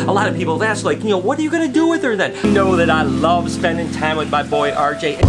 A lot of people have asked, like, what are you gonna do with her then? You know that I love spending time with my boy RJ.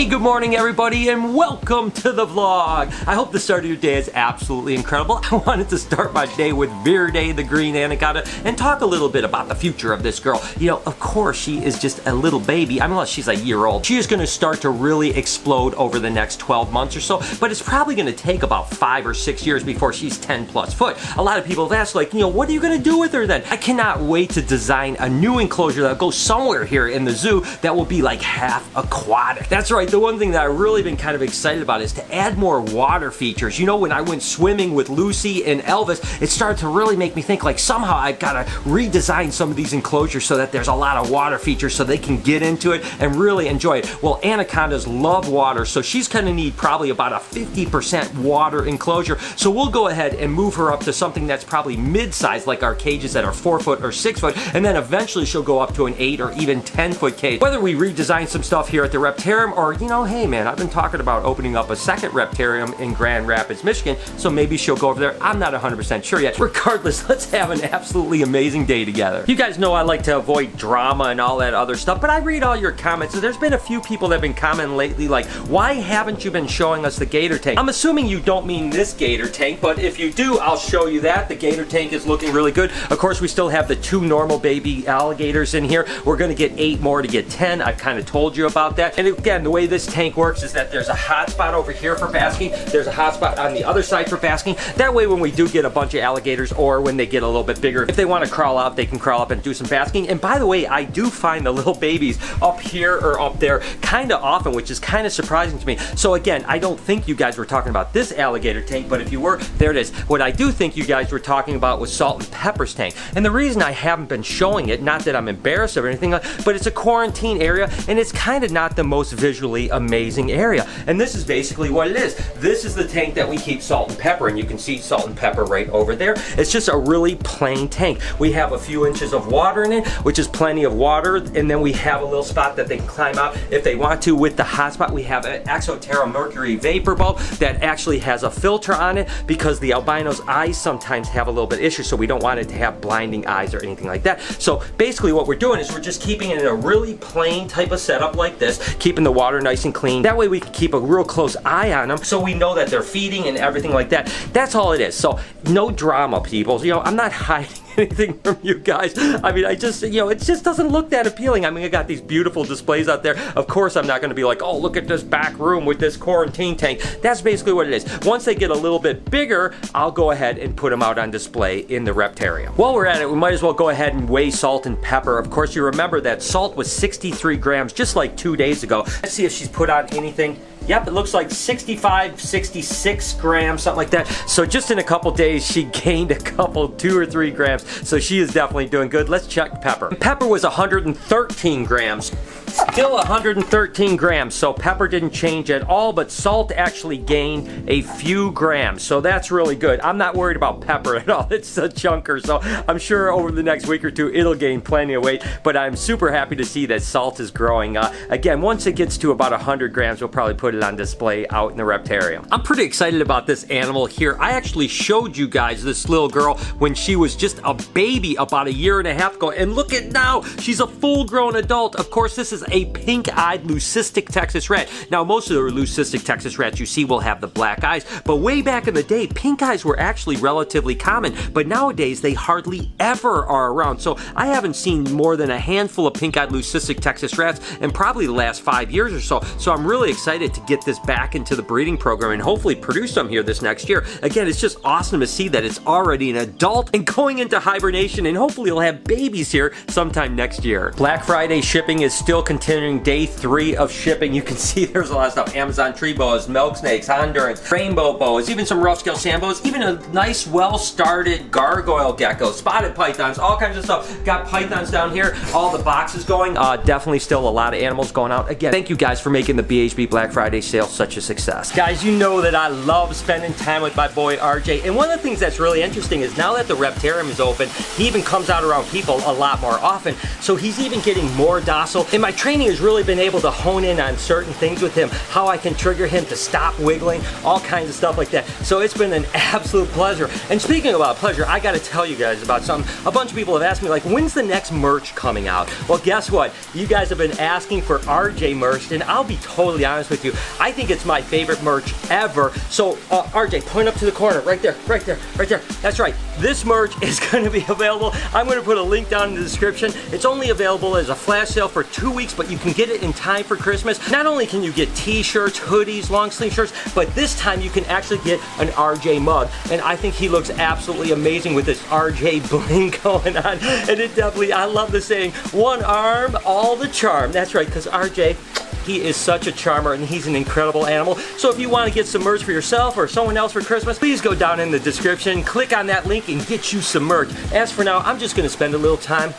Good morning, everybody, and welcome to the vlog. I hope the start of your day is absolutely incredible. I wanted to start my day with Verde, the green anaconda, and talk a little bit about the future of this girl. Of course, she is just a little baby. I mean, unless she's a year old. She is going to start to really explode over the next 12 months or so, but it's probably going to take about 5 or 6 years before she's 10 plus foot. A lot of people have asked, like, what are you going to do with her then? I cannot wait to design a new enclosure that goes somewhere here in the zoo that will be like half aquatic. That's right. The one thing that I've really been kind of excited about is to add more water features. When I went swimming with Lucy and Elvis, it started to really make me think, like, somehow I've got to redesign some of these enclosures so that there's a lot of water features so they can get into it and really enjoy it. Well, anacondas love water, so she's going to need probably about a 50% water enclosure. So we'll go ahead and move her up to something that's probably mid-size, like our cages that are 4 foot or 6 foot, and then eventually she'll go up to an 8 or even 10 foot cage. Whether we redesign some stuff here at the Reptarium or, hey man, I've been talking about opening up a second Reptarium in Grand Rapids, Michigan, so maybe she'll go over there. I'm not 100% sure yet. Regardless, let's have an absolutely amazing day together. You guys know I like to avoid drama and all that other stuff, but I read all your comments, and there's been a few people that have been commenting lately, like, why haven't you been showing us the gator tank? I'm assuming you don't mean this gator tank, but if you do, I'll show you that. The gator tank is looking really good. Of course, we still have the 2 normal baby alligators in here. We're gonna get 8 more to get 10. I've kind of told you about that. And again, the way this tank works is that there's a hot spot over here for basking. There's a hot spot on the other side for basking. That way, when we do get a bunch of alligators, or when they get a little bit bigger, if they want to crawl out, they can crawl up and do some basking. And by the way, I do find the little babies up here or up there kind of often, which is kind of surprising to me. So again, I don't think you guys were talking about this alligator tank, but if you were, there it is. What I do think you guys were talking about was Salt and Pepper's tank. And the reason I haven't been showing it, not that I'm embarrassed or anything, but it's a quarantine area, and it's kind of not the most visually amazing area. And this is basically what it is. This is the tank that we keep Salt and Pepper, and you can see Salt and Pepper right over there. It's just a really plain tank. We have a few inches of water in it, which is plenty of water, and then we have a little spot that they can climb out if they want to. With the hot spot, we have an Exoterra mercury vapor bulb that actually has a filter on it because the albino's eyes sometimes have a little bit of issue, so we don't want it to have blinding eyes or anything like that. So basically what we're doing is we're just keeping it in a really plain type of setup like this, keeping the water nice and clean. That way we can keep a real close eye on them so we know that they're feeding and everything like that. That's all it is. So no drama, people. I'm not hiding anything from you guys. I mean, it just doesn't look that appealing. I mean, I got these beautiful displays out there. Of course, I'm not going to be like, oh, look at this back room with this quarantine tank. That's basically what it is. Once they get a little bit bigger, I'll go ahead and put them out on display in the Reptarium. While we're at it, we might as well go ahead and weigh Salt and Pepper. Of course, you remember that Salt was 63 grams just like 2 days ago. Let's see if she's put on anything. Yep, it looks like 65, 66 grams, something like that. So just in a couple days, she gained a couple, 2 or 3 grams. So she is definitely doing good. Let's check Pepper. Pepper was 113 grams. Still 113 grams, so Pepper didn't change at all, but Salt actually gained a few grams, so that's really good. I'm not worried about Pepper at all. It's a chunker, so I'm sure over the next week or two, it'll gain plenty of weight, but I'm super happy to see that Salt is growing. Again, once it gets to about 100 grams, we'll probably put it on display out in the Reptarium. I'm pretty excited about this animal here. I actually showed you guys this little girl when she was just a baby about a year and a half ago, and look at now, she's a full-grown adult. Of course, this is a pink-eyed Leucistic Texas rat. Now, most of the Leucistic Texas rats you see will have the black eyes, but way back in the day, pink eyes were actually relatively common, but nowadays they hardly ever are around. So I haven't seen more than a handful of pink-eyed Leucistic Texas rats in probably the last 5 years or so. So I'm really excited to get this back into the breeding program and hopefully produce some here this next year. Again, it's just awesome to see that it's already an adult and going into hibernation, and hopefully it'll have babies here sometime next year. Black Friday shipping is still continuing. Day 3 of shipping. You can see there's a lot of stuff. Amazon tree boas, milk snakes, Hondurans, rainbow boas, even some rough scale sand boas, even a nice well-started gargoyle gecko, spotted pythons, all kinds of stuff. Got pythons down here, all the boxes going. Definitely still a lot of animals going out. Again, thank you guys for making the BHB Black Friday sale such a success. Guys, you know that I love spending time with my boy RJ, and one of the things that's really interesting is now that the Reptarium is open, he even comes out around people a lot more often, so he's even getting more docile. In my training training has really been able to hone in on certain things with him, how I can trigger him to stop wiggling, all kinds of stuff like that. So it's been an absolute pleasure. And speaking about pleasure, I gotta tell you guys about something. A bunch of people have asked me, like, when's the next merch coming out? Well, guess what? You guys have been asking for RJ merch, and I'll be totally honest with you. I think it's my favorite merch ever. So, RJ, point up to the corner, right there, right there, right there. That's right. This merch is gonna be available. I'm gonna put a link down in the description. It's only available as a flash sale for 2 weeks, but you can get it in time for Christmas. Not only can you get t-shirts, hoodies, long sleeve shirts, but this time you can actually get an RJ mug. And I think he looks absolutely amazing with this RJ bling going on. And it definitely, I love the saying, one arm, all the charm. That's right, because RJ, he is such a charmer and he's an incredible animal. So if you want to get some merch for yourself or someone else for Christmas, please go down in the description, click on that link and get you some merch. As for now, I'm just going to spend a little time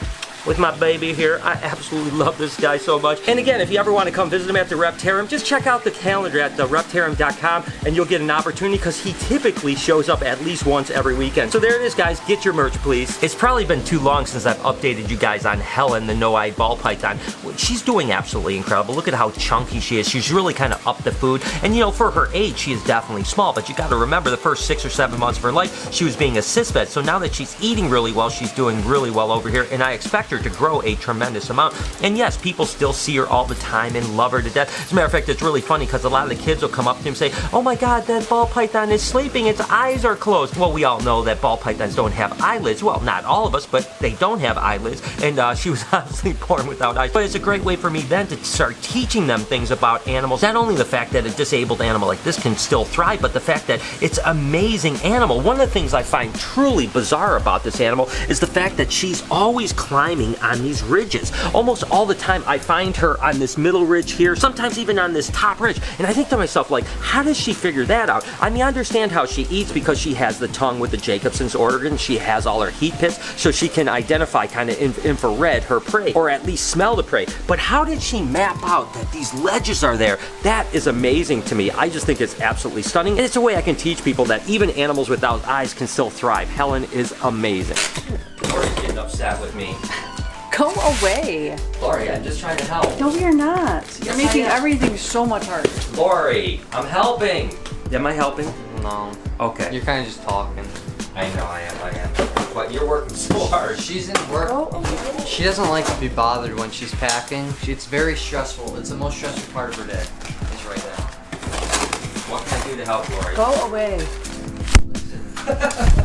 with my baby here. I absolutely love this guy so much. And again, if you ever want to come visit him at the Reptarium, just check out the calendar at thereptarium.com and you'll get an opportunity because he typically shows up at least once every weekend. So there it is, guys. Get your merch, please. It's probably been too long since I've updated you guys on Helen, the no-eyed ball python. She's doing absolutely incredible. Look at how chunky she is. She's really kind of up the food. And you know, for her age, she is definitely small, but you got to remember the first 6 or 7 months of her life, she was being assist fed. So now that she's eating really well, she's doing really well over here, and I expect her to grow a tremendous amount. And yes, people still see her all the time and love her to death. As a matter of fact, it's really funny because a lot of the kids will come up to him and say, oh my God, that ball python is sleeping, its eyes are closed. Well, we all know that ball pythons don't have eyelids. Well, not all of us, but they don't have eyelids. And she was obviously born without eyes. But it's a great way for me then to start teaching them things about animals. Not only the fact that a disabled animal like this can still thrive, but the fact that it's an amazing animal. One of the things I find truly bizarre about this animal is the fact that she's always climbing on these ridges. Almost all the time I find her on this middle ridge here, sometimes even on this top ridge. And I think to myself, like, how does she figure that out? I mean, I understand how she eats because she has the tongue with the Jacobson's organ. She has all her heat pits, so she can identify kind of infrared her prey, or at least smell the prey. But how did she map out that these ledges are there? That is amazing to me. I just think it's absolutely stunning. And it's a way I can teach people that even animals without eyes can still thrive. Helen is amazing. Laurie's getting upset with me. Go away. Laurie, I'm just trying to help. No, you're not. You're Yes, making everything so much harder. Laurie, I'm helping. Am I helping? No. Okay. You're kind of just talking. I know I am. But you're working so hard. She's in work. Go away. She doesn't like to be bothered when she's packing. It's very stressful. It's the most stressful part of her day. It's right there. What can I do to help, Laurie? Go away.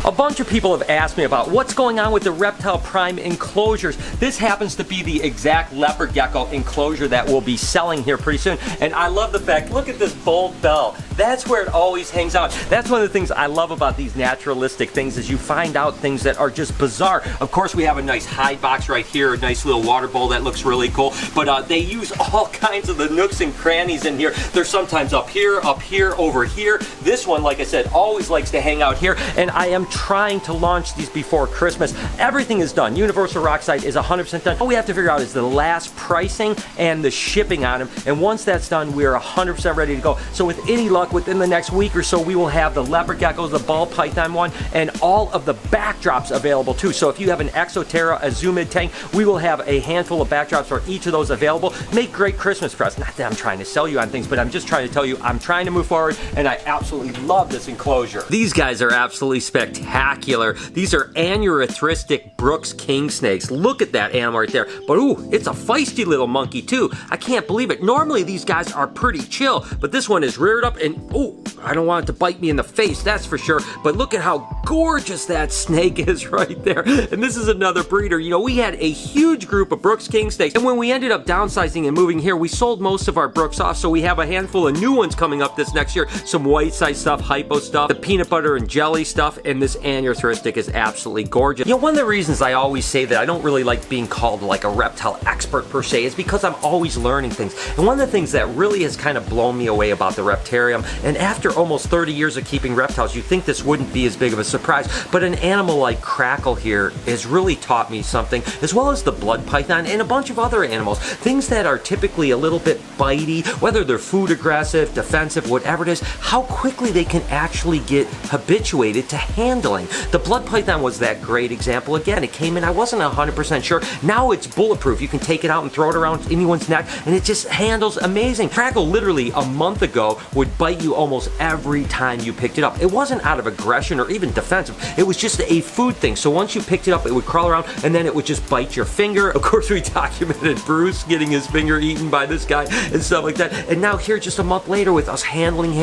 A bunch of people have asked me about what's going on with the Reptile Prime enclosures. This happens to be the exact leopard gecko enclosure that we'll be selling here pretty soon. And I love the fact, look at this bold bell. That's where it always hangs out. That's one of the things I love about these naturalistic things is you find out things that are just bizarre. Of course, we have a nice hide box right here, a nice little water bowl that looks really cool. But they use all kinds of the nooks and crannies in here. They're sometimes up here, over here. This one, like I said, always likes to hang out here. And I am trying to launch these before Christmas. Everything is done. Universal Rockside is 100% done. All we have to figure out is the last pricing and the shipping on them. And once that's done, we are 100% ready to go. So with any luck, within the next week or so, we will have the leopard geckos, the ball python one, and all of the backdrops available too. So if you have an Exoterra, a Zoomid tank, we will have a handful of backdrops for each of those available. Make great Christmas presents. Not that I'm trying to sell you on things, but I'm just trying to tell you I'm trying to move forward, and I absolutely love this enclosure. These guys are absolutely spectacular. These are anuretristic Brooks king snakes. Look at that animal right there. But ooh, it's a feisty little monkey too. I can't believe it. Normally these guys are pretty chill, but this one is reared up and ooh, I don't want it to bite me in the face, that's for sure. But look at how gorgeous that snake is right there. And this is another breeder. You know, we had a huge group of Brooks king snakes, and when we ended up downsizing and moving here, we sold most of our Brooks off, so we have a handful of new ones coming up this next year. Some white size stuff, hypo stuff, the peanut butter and jelly stuff, and this anuretristic is absolutely gorgeous. You know, one of the reasons I always say that I don't really like being called like a reptile expert per se is because I'm always learning things. And one of the things that really has kind of blown me away about the Reptarium, and after almost 30 years of keeping reptiles, you think this wouldn't be as big of a surprised. But an animal like Crackle here has really taught me something, as well as the blood python and a bunch of other animals. Things that are typically a little bit bitey, whether they're food aggressive, defensive, whatever it is, how quickly they can actually get habituated to handling. The blood python was that great example. Again, it came in, I wasn't 100% sure. Now it's bulletproof. You can take it out and throw it around anyone's neck, and it just handles amazing. Crackle literally a month ago would bite you almost every time you picked it up. It wasn't out of aggression or even defensive. It was just a food thing. So once you picked it up, it would crawl around and then it would just bite your finger. Of course, we documented Bruce getting his finger eaten by this guy and stuff like that. And now here, just a month later, with us handling,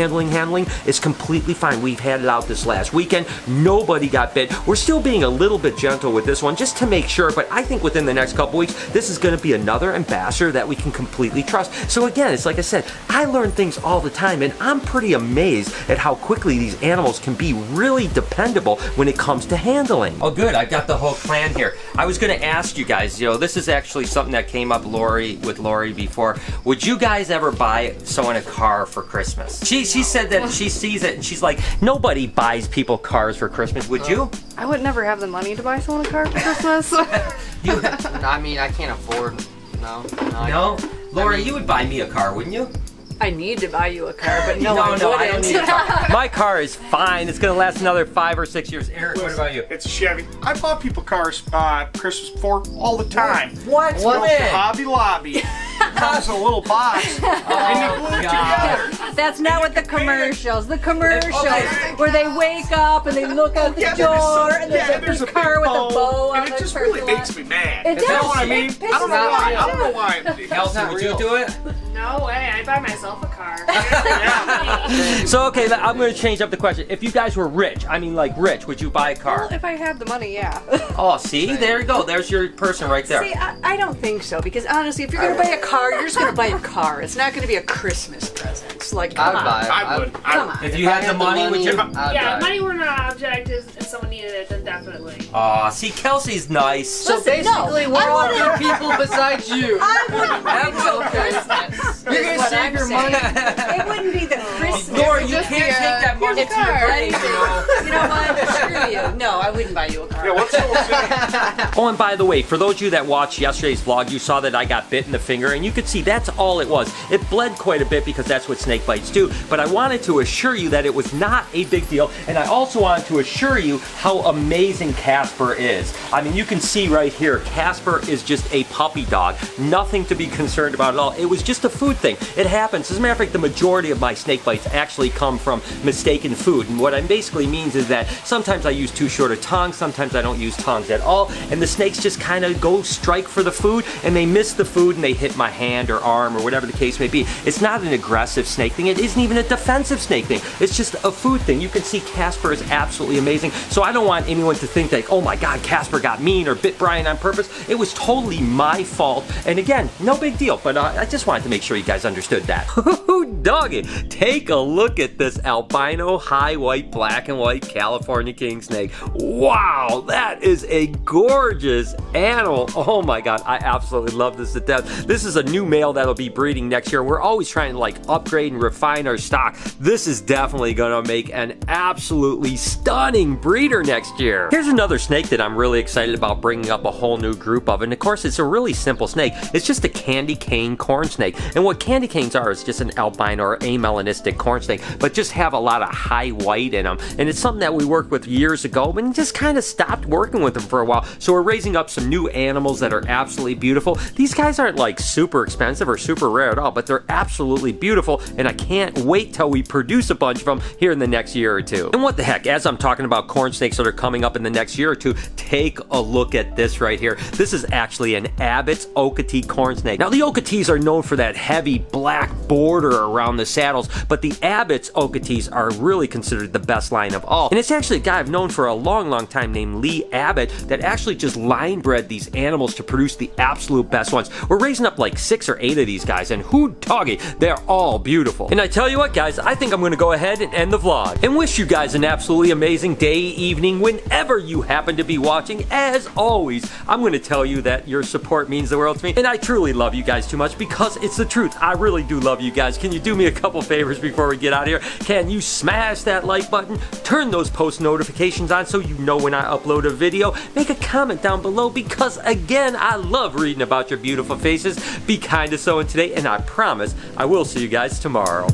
it's completely fine. We've had it out this last weekend. Nobody got bit. We're still being a little bit gentle with this one just to make sure, but I think within the next couple weeks, this is going to be another ambassador that we can completely trust. So again, it's like I said, I learn things all the time, and I'm pretty amazed at how quickly these animals can be really dependable when it comes to handling. Oh good, I've got the whole plan here. I was going to ask you guys, this is actually something that came up with Laurie before. Would you guys ever buy someone a car for Christmas? She said that she sees it and she's like, nobody buys people cars for Christmas. Would you? I would never have the money to buy someone a car for Christmas. I mean, I can't afford. No? Laurie, you would buy me a car, wouldn't you? I need to buy you a car, but no, I I don't wouldn't. need a car. My car is fine. It's going to last another 5 or 6 years. Eric, what about you? It's a Chevy. I bought people cars Christmas for all the time. What? Hobby Lobby. Comes in a little box, and you glue it together. That's not what the commercials. The commercials where they wake up and they look out the door and there's a car with a bow on and it. it just really makes me mad. It You know does. what I mean? It I don't know pisses why. me I don't know why. Kelsey, would you do it? No way, I'd buy myself a car. So, okay, I'm going to change up the question. If you guys were rich, I mean like rich, would you buy a car? Well, if I had the money, yeah. Oh, see? There you go. There's your person right there. See, I don't think so, because honestly, if you're going to buy a car, you're just going to buy a car. It's not going to be a Christmas present. It's like, come on. I would. Come on. If you had the money, would you? Yeah, if money were not an object and someone needed it, then definitely. Aw, see, Kelsey's nice. So Listen, no, basically, we're I all wouldn't- good people besides you. I wouldn't That's buy you okay. Christmas. You're is gonna what save I'm your saying. money. It wouldn't be the Christmas. Laurie, you Just can't take that money here's to a your car. grave, you know? You know what? Screw you. No, I wouldn't buy you a car. Yeah, what's the old saying? Oh, and by the way, for those of you that watched yesterday's vlog, you saw that I got bit in the finger, and you could see that's all it was. It bled quite a bit because that's what snake bites do, but I wanted to assure you that it was not a big deal, and I also wanted to assure you how amazing Casper is. I mean, you can see right here, Casper is just a puppy dog. Nothing to be concerned about at all. It was just a food thing. It happens. As a matter of fact, the majority of my snake bites actually come from mistaken food, and what I basically means is that sometimes I use too short a tongue, sometimes I don't use tongues at all, and the snakes just kind of go strike for the food, and they miss the food, and they hit my hand or arm or whatever the case may be. It's not an aggressive snake thing. It isn't even a defensive snake thing. It's just a food thing. You can see Casper is absolutely amazing, so I don't want anyone to think like, oh my god, Casper got mean or bit Brian on purpose. It was totally my fault, and again, no big deal, but I just wanted to make sure you guys understood that. Doggy, take a look at this albino high white, black and white California king snake. Wow, that is a gorgeous animal. Oh my god, I absolutely love this to death. This is a new male that'll be breeding next year. We're always trying to like upgrade and refine our stock. This is definitely gonna make an absolutely stunning breeder next year. Here's another snake that I'm really excited about bringing up a whole new group of, and of course it's a really simple snake. It's just a candy cane corn snake, and what candy canes are is just an albino or amelanistic corn snake, but just have a lot of high white in them, and it's something that we worked with years ago and just kind of stopped working with them for a while. So we're raising up some new animals that are absolutely beautiful. These guys aren't like super expensive or super rare at all, but they're absolutely beautiful, and I can't wait till we produce a bunch of them here in the next year or two. And what the heck, as I'm talking about corn snakes that are coming up in the next year or two, take a look at this right here. This is actually an Abbott's Okatee corn snake. Now the Okatees are known for that heavy black border around the saddles, but the Abbott's Okatees are really considered the best line of all. And it's actually a guy I've known for a long time named Lee Abbott that actually just line bred these animals to produce the absolute best ones. We're raising up like 6 or 8 of these guys, and who doggy, they're all beautiful. And I tell you what guys, I think I'm gonna go ahead and end the vlog and wish you guys an absolutely amazing day, evening, whenever you happen to be watching. As always, I'm gonna tell you that your support means the world to me, and I truly love you guys too much because it's the truth. I really do love you guys. Can you do do me a couple favors before we get out of here? Can you smash that like button? Turn those post notifications on so you know when I upload a video. Make a comment down below because, again, I love reading about your beautiful faces. Be kind to someone today, and I promise I will see you guys tomorrow.